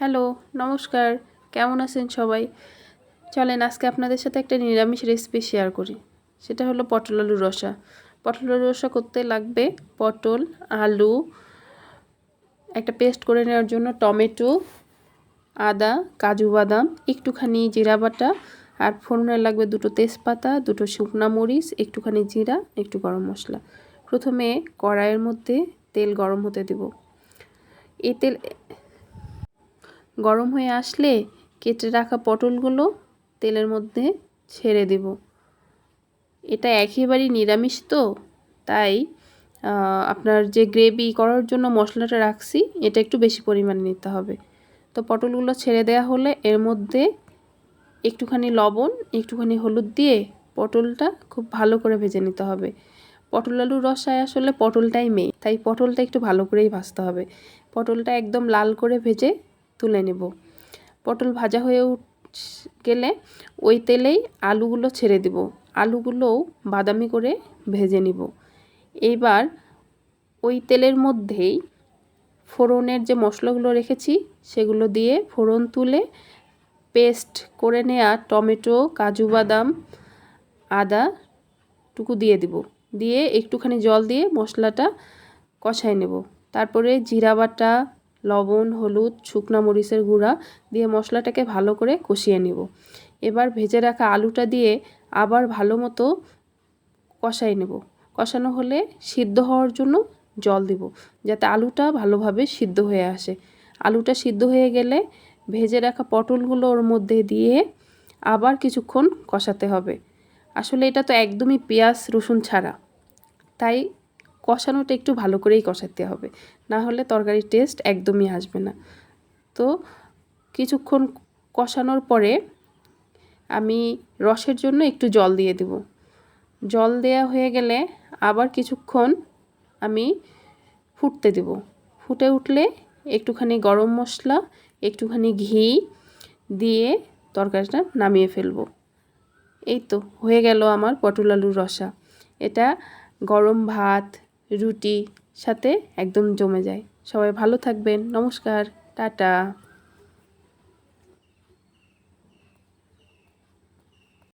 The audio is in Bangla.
হ্যালো, নমস্কার। কেমন আছেন সবাই? চলেন আজকে আপনাদের সাথে একটা নিরামিষ রেসিপি শেয়ার করি। সেটা হলো পটল আলুর রসা। পটল আলুর রসা করতে লাগবে পটল, আলু, একটা পেস্ট করে নেওয়ার জন্য টমেটো, আদা, কাজু বাদাম, একটুখানি জিরা বাটা, আর ফোড়নে লাগবে 2টো তেজপাতা, 2টো শুকনা মরিচ, একটুখানি জিরা, একটু গরম মশলা। প্রথমে কড়াইয়ের মধ্যে তেল গরম হতে দেব। এই তেল গরম হয়ে আসলে কেটে রাখা পটলগুলো তেলের মধ্যে ছেড়ে দেব। এটা একেবারেই নিরামিষ তো, তাই আপনার যে গ্রেভি করার জন্য মশলাটা রাখছি এটা একটু বেশি পরিমাণে নিতে হবে। তো পটলগুলো ছেড়ে দেওয়া হলে এর মধ্যে একটুখানি লবণ, একটুখানি হলুদ দিয়ে পটলটা খুব ভালো করে ভেজে নিতে হবে। পটল আলুর রসায় আসলে পটলটাই মেইন, তাই পটলটা একটু ভালো করেই ভাজতে হবে। পটলটা একদম লাল করে ভেজে তুলে নেব। পটল ভাজা হয়ে গেলে ওই তেলেই আলুগুলো ছেড়ে দিব। আলুগুলোও বাদামি করে ভেজে নিব। এইবার ওই তেলের মধ্যেই ফোড়নের যে মশলাগুলো রেখেছি সেগুলো দিয়ে ফোড়ন তুলে পেস্ট করে নেওয়া টমেটো, কাজু বাদাম, আদা টুকু দিয়ে দিব। দিয়ে একটুখানি জল দিয়ে মশলাটা কষায় নেব। তারপরে জিরা বাটা, লবণ, হলুদ, শুকনা মরিচের গুঁড়া দিয়ে মশলাটাকে ভালো করে কষিয়ে নেব। এবার ভেজে রাখা আলুটা দিয়ে আবার ভালো মতো কষাই নেব। কষানো হলে সিদ্ধ হওয়ার জন্য জল দেব, যাতে আলুটা ভালোভাবে সিদ্ধ হয়ে আসে। আলুটা সিদ্ধ হয়ে গেলে ভেজে রাখা পটলগুলো ওর মধ্যে দিয়ে আবার কিছুক্ষণ কষাতে হবে। আসলে এটা তো একদমই পেঁয়াজ রসুন ছাড়া, তাই কষানোটা একটু ভালো করেই কষাতে হবে, না হলে তরকারির টেস্ট একদমই আসবে না। তো কিছুক্ষণ কষানোর পরে আমি রসের জন্য একটু জল দিয়ে দেব। জল দেয়া হয়ে গেলে আবার কিছুক্ষণ আমি ফুটতে দেব। ফুটে উঠলে একটুখানি গরম মশলা, একটুখানি ঘি দিয়ে তরকারিটা নামিয়ে ফেলবো। এই তো হয়ে গেল আমার পটল আলুর রসা। এটা গরম ভাত, রুটি সাথে একদম জমে যায়। সবাই ভালো থাকবেন। নমস্কার, টাটা।